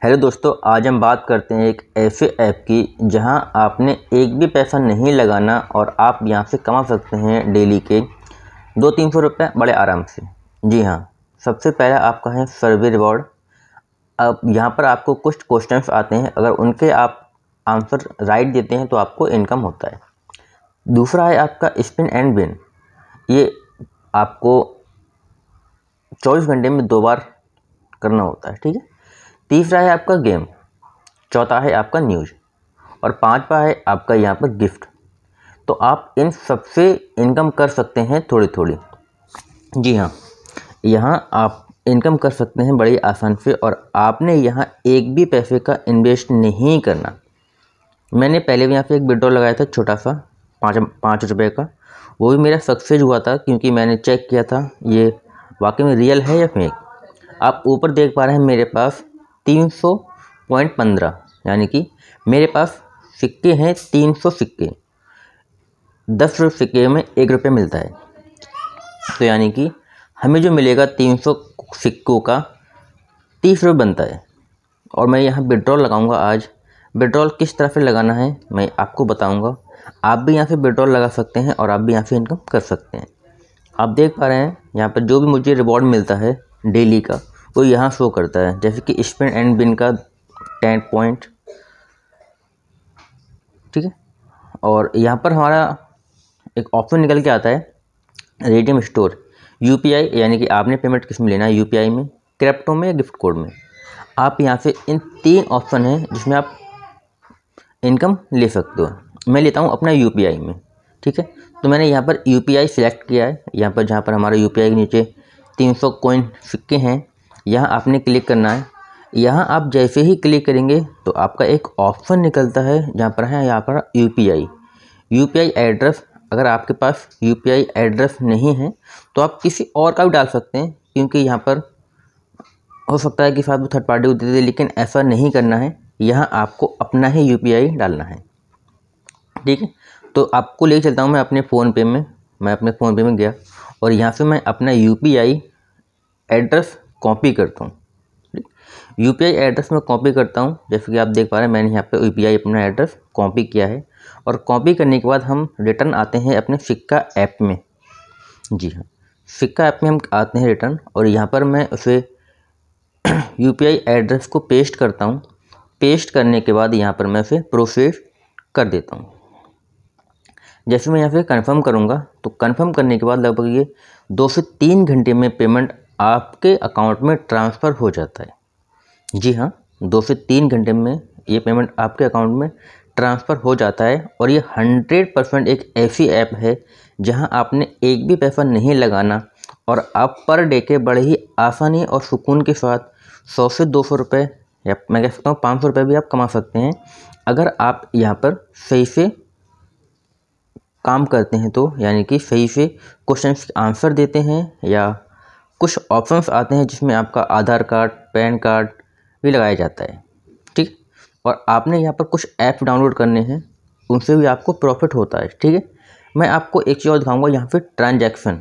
Hello दोस्तों, आज हम बात करते हैं एक ऐसे ऐप की जहां आपने एक भी पैसा नहीं लगाना और आप यहां से कमा सकते हैं डेली के 200-300 रुपये बड़े आराम से। जी हाँ, सबसे पहला आपका है सर्वे रिवॉर्ड। अब यहां पर आपको कुछ क्वेश्चंस आते हैं, अगर उनके आप आंसर राइट देते हैं तो आपको इनकम होता है। दूसरा है आपका स्पिन एंड विन, ये आपको 24 घंटे में 2 बार करना होता है, ठीक है। तीसरा है आपका गेम, चौथा है आपका न्यूज़ और पांचवा है आपका यहाँ पर गिफ्ट। तो आप इन सबसे इनकम कर सकते हैं थोड़ी थोड़ी। जी हाँ, यहाँ आप इनकम कर सकते हैं बड़ी आसान से और आपने यहाँ एक भी पैसे का इन्वेस्ट नहीं करना। मैंने पहले भी यहाँ पे एक विड्रॉल लगाया था छोटा सा, पाँच रुपये का। वो भी मेरा सक्सेस हुआ था क्योंकि मैंने चेक किया था ये वाकई में रियल है या फेक। आप ऊपर देख पा रहे हैं मेरे पास 300.15, यानी कि मेरे पास सिक्के हैं 300 सिक्के। 10 सिक्के में 1 रुपये मिलता है, तो यानी कि हमें जो मिलेगा 300 सिक्कों का 30 रुपये बनता है। और मैं यहाँ विड्रॉल लगाऊंगा आज। विड्रॉल किस तरह से लगाना है मैं आपको बताऊंगा। आप भी यहाँ से विड्रॉल लगा सकते हैं और आप भी यहाँ से इनकम कर सकते हैं। आप देख पा रहे हैं यहाँ पर जो भी मुझे रिवॉर्ड मिलता है डेली का वो यहाँ शो करता है, जैसे कि स्पिन एंड विन का 10 पॉइंट, ठीक है। और यहाँ पर हमारा एक ऑप्शन निकल के आता है रिडीम स्टोर, यूपीआई, यानी कि आपने पेमेंट किस में लेना है, यूपीआई में, क्रिप्टो में या गिफ्ट कोड में। आप यहाँ से इन 3 ऑप्शन हैं जिसमें आप इनकम ले सकते हो। मैं लेता हूँ अपना यूपीआई में, ठीक है। तो मैंने यहाँ पर यूपीआई सिलेक्ट किया है। यहाँ पर जहाँ पर हमारा यूपीआई के नीचे 300 कॉइन सिक्के हैं, यहाँ आपने क्लिक करना है। यहाँ आप जैसे ही क्लिक करेंगे तो आपका एक ऑप्शन निकलता है जहाँ पर है यहाँ पर यूपीआई एड्रेस। अगर आपके पास यूपीआई एड्रेस नहीं है तो आप किसी और का भी डाल सकते हैं, क्योंकि यहाँ पर हो सकता है कि शायद वो थर्ड पार्टी को दे दे, लेकिन ऐसा नहीं करना है। यहाँ आपको अपना ही यूपीआई डालना है, ठीक है। तो आपको ले चलता हूँ मैं अपने फ़ोनपे में। मैं अपने फ़ोनपे में गया और यहाँ से मैं अपना यूपीआई एड्रेस कॉपी करता हूँ। यूपीआई एड्रेस में कॉपी करता हूँ, जैसे कि आप देख पा रहे हैं मैंने यहाँ पे यूपीआई अपना एड्रेस कॉपी किया है। और कॉपी करने के बाद हम रिटर्न आते हैं अपने सिक्का ऐप में। जी हाँ, सिक्का ऐप में हम आते हैं रिटर्न, और यहाँ पर मैं उसे यूपीआई एड्रेस को पेस्ट करता हूँ। पेस्ट करने के बाद यहाँ पर मैं उसे प्रोसेस कर देता हूँ। जैसे मैं यहाँ पे कंफर्म करूँगा तो कंफर्म करने के बाद लगभग ये 2 से 3 घंटे में पेमेंट आपके अकाउंट में ट्रांसफ़र हो जाता है। जी हाँ, 2 से 3 घंटे में ये पेमेंट आपके अकाउंट में ट्रांसफ़र हो जाता है। और ये 100% एक ऐसी ऐप है जहाँ आपने एक भी पैसा नहीं लगाना और आप पर डे के बड़े ही आसानी और सुकून के साथ 100 से 200 रुपये, या मैं कह सकता हूँ 500 रुपये भी आप कमा सकते हैं अगर आप यहाँ पर सही से काम करते हैं। तो यानी कि सही से क्वेश्चंस आंसर देते हैं, या कुछ ऑप्शंस आते हैं जिसमें आपका आधार कार्ड, पैन कार्ड भी लगाया जाता है, ठीक। और आपने यहाँ पर कुछ ऐप डाउनलोड करने हैं, उनसे भी आपको प्रॉफिट होता है, ठीक है। मैं आपको एक चीज़ और दिखाऊंगा यहाँ पे, ट्रांजैक्शन।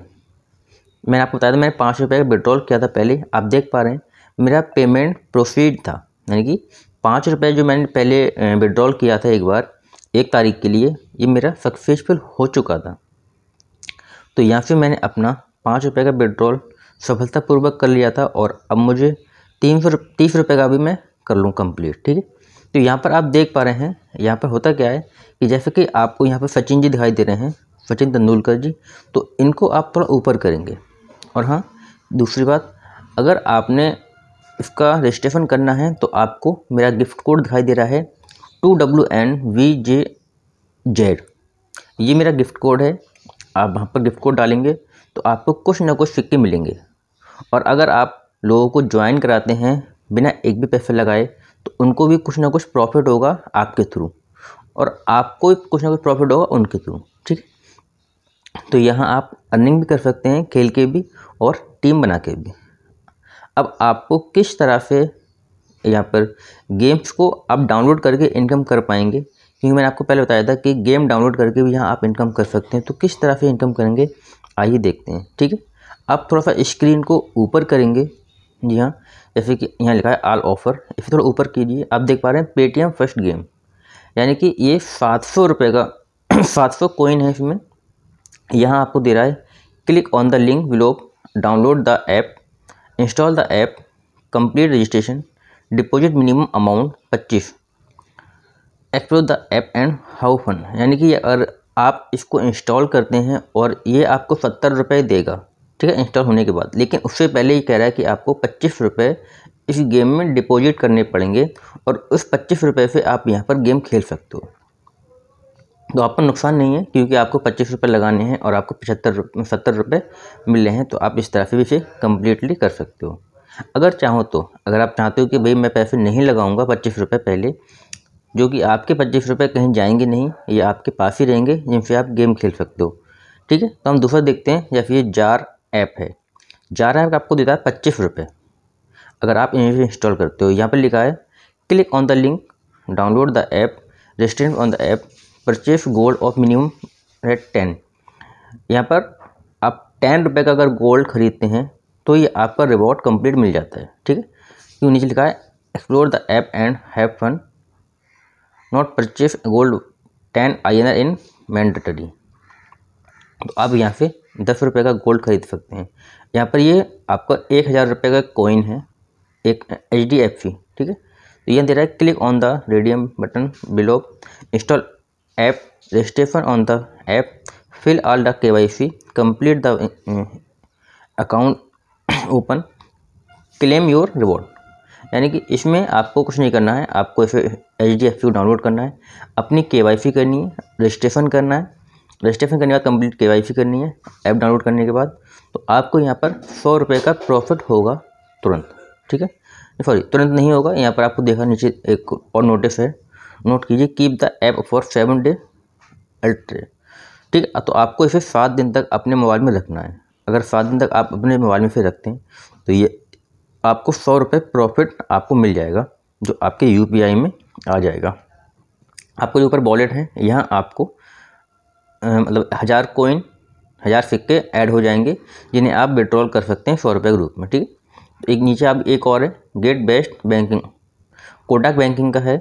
मैंने आपको बताया था मैंने 5 रुपये का विड्रॉल किया था पहले। आप देख पा रहे हैं मेरा पेमेंट प्रोसीड था, यानी कि 5 रुपये जो मैंने पहले विड्रॉल किया था एक बार 1 तारीख के लिए, ये मेरा सक्सेसफुल हो चुका था। तो यहाँ से मैंने अपना 5 रुपये का विड्रॉल सफलतापूर्वक कर लिया था और अब मुझे 330 रुपये का भी मैं कर लूँ कंप्लीट, ठीक है। तो यहाँ पर आप देख पा रहे हैं यहाँ पर होता क्या है कि जैसे कि आपको यहाँ पर सचिन जी दिखाई दे रहे हैं, सचिन तेंदुलकर जी, तो इनको आप थोड़ा ऊपर करेंगे। और हाँ, दूसरी बात, अगर आपने इसका रजिस्ट्रेशन करना है तो आपको मेरा गिफ्ट कोड दिखाई दे रहा है 2WNVJZ, ये मेरा गिफ्ट कोड है। आप वहाँ पर गिफ्ट कोड डालेंगे तो आपको कुछ ना कुछ सिक्के मिलेंगे। और अगर आप लोगों को ज्वाइन कराते हैं बिना एक भी पैसे लगाए तो उनको भी कुछ ना कुछ प्रॉफिट होगा आपके थ्रू, और आपको भी कुछ ना कुछ प्रॉफिट होगा उनके थ्रू, ठीक। तो यहाँ आप अर्निंग भी कर सकते हैं, खेल के भी और टीम बना के भी। अब आपको किस तरह से यहाँ पर गेम्स को आप डाउनलोड करके इनकम कर पाएंगे, क्योंकि मैंने आपको पहले बताया था कि गेम डाउनलोड करके भी यहाँ आप इनकम कर सकते हैं। तो किस तरह से इनकम करेंगे आइए देखते हैं, ठीक है। आप थोड़ा सा स्क्रीन को ऊपर करेंगे जी हाँ, जैसे कि यहाँ लिखा है ऑल ऑफर, इसे थोड़ा ऊपर कीजिए, आप देख पा रहे हैं पेटीएम फर्स्ट गेम, यानी कि ये 700 रुपये का 700 कॉइन है इसमें। यहाँ आपको दे रहा है click on the link below, download the app, install the app, complete registration, deposit minimum amount 25, explore the app and how fun. यानी कि अगर आप इसको इंस्टॉल करते हैं और ये आपको 70 रुपये देगा, ठीक है, इंस्टॉल होने के बाद। लेकिन उससे पहले ये कह रहा है कि आपको 25 रुपये इस गेम में डिपॉजिट करने पड़ेंगे और उस 25 रुपये से आप यहाँ पर गेम खेल सकते हो। तो आपको नुकसान नहीं है, क्योंकि आपको 25 रुपये लगाने हैं और आपको 70 रुपये मिल रहे हैं। तो आप इस तरह से भी इसे कम्प्लीटली कर सकते हो अगर चाहो तो। अगर आप चाहते हो कि भाई मैं पैसे नहीं लगाऊंगा 25 रुपये पहले, जो कि आपके 25 रुपये कहीं जाएंगे नहीं, ये आपके पास ही रहेंगे जिनसे आप गेम खेल सकते हो, ठीक है। तो हम दूसरा देखते हैं, जैसे ये जार ऐप है। जार ऐप आपको देता है 25 रुपये अगर आप इन्हें इंस्टॉल करते हो। यहाँ पर लिखा है click on the link, download the app, register on the app, purchase gold of minimum rate 10। यहाँ पर आप 10 रुपये का अगर गोल्ड खरीदते हैं तो ये आपका रिवॉर्ड कंप्लीट मिल जाता है, ठीक है। क्यों नीचे लिखा है explore the app and have fun, not purchase gold 10 INR in mandatory. तो आप यहाँ से 10 रुपये का गोल्ड खरीद सकते हैं। यहाँ पर ये आपका 1000 रुपये का कॉइन है, एक HDFC, ठीक है। तो ये दे रहा है click on the radium button below, install app, registration on the app, fill all the KYC, complete the account, open, claim your reward. यानी कि इसमें आपको कुछ नहीं करना है, आपको इसे HDFC को डाउनलोड करना है, अपनी KYC करनी है, रजिस्ट्रेशन करना है, रजिस्ट्रेशन करने के बाद कंप्लीट KYC करनी है ऐप डाउनलोड करने के बाद। तो आपको यहाँ पर 100 रुपये का प्रॉफिट होगा तुरंत, ठीक है। सॉरी, तुरंत नहीं होगा। यहाँ पर आपको देखा नीचे एक और नोटिस है, नोट कीजिए, keep the app for 7 day अल्ट्रे, ठीक है। तो आपको इसे 7 दिन तक अपने मोबाइल में रखना है। अगर 7 दिन तक आप अपने मोबाइल में से रखते हैं तो ये आपको 100 रुपये प्रॉफिट आपको मिल जाएगा, जो आपके UPI में आ जाएगा। आपको जो ऊपर वॉलेट है, यहाँ आपको मतलब 1000 कॉइन, 1000 सिक्के ऐड हो जाएंगे, जिन्हें आप विड्रॉल कर सकते हैं 100 रुपये के रूप में, ठीक है। एक नीचे आप एक और है, get best banking, Kotak banking का है,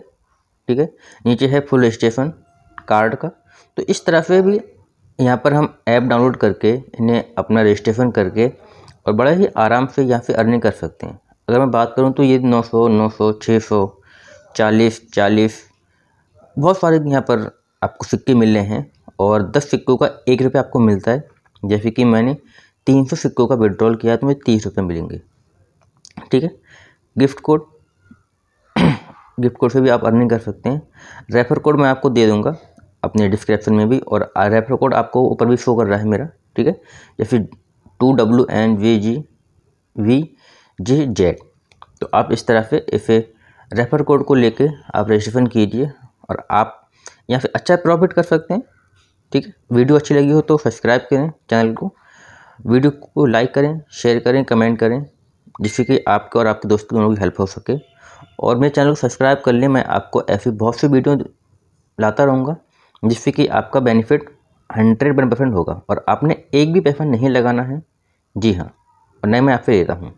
ठीक है। नीचे है फुल रजिस्ट्रेशन कार्ड का। तो इस तरह से भी यहाँ पर हम ऐप डाउनलोड करके इन्हें अपना रजिस्ट्रेशन करके और बड़ा ही आराम से यहाँ से अर्निंग कर सकते हैं। अगर मैं बात करूँ तो ये 900, 900, 600, 40, बहुत सारे यहाँ पर आपको सिक्के मिल रहे हैं और 10 सिक्कों का 1 रुपये आपको मिलता है। जैसे कि मैंने 300 सिक्कों का विड्रॉल किया तो मुझे 30 रुपये मिलेंगे, ठीक है। गिफ्ट कोड से भी आप अर्निंग कर सकते हैं। रेफर कोड मैं आपको दे दूँगा अपने डिस्क्रिप्शन में भी, और रेफर कोड आपको ऊपर भी शो कर रहा है मेरा, ठीक है। जैसे 2WNVGVJZ। तो आप इस तरह से इसे रेफर कोड को लेके आप रजिस्ट्रेशन कीजिए और आप यहाँ से अच्छा प्रॉफिट कर सकते हैं, ठीक है। वीडियो अच्छी लगी हो तो सब्सक्राइब करें चैनल को, वीडियो को लाइक करें, शेयर करें, कमेंट करें, जिससे कि आपके और आपके दोस्तों दोनों की हेल्प हो सके। और मेरे चैनल को सब्सक्राइब कर लें, मैं आपको ऐसी बहुत सी वीडियो लाता रहूँगा जिससे कि आपका बेनिफिट 100% होगा और आपने एक भी पैसा नहीं लगाना है। जी हाँ, और नहीं मैं आपसे लेता हूँ।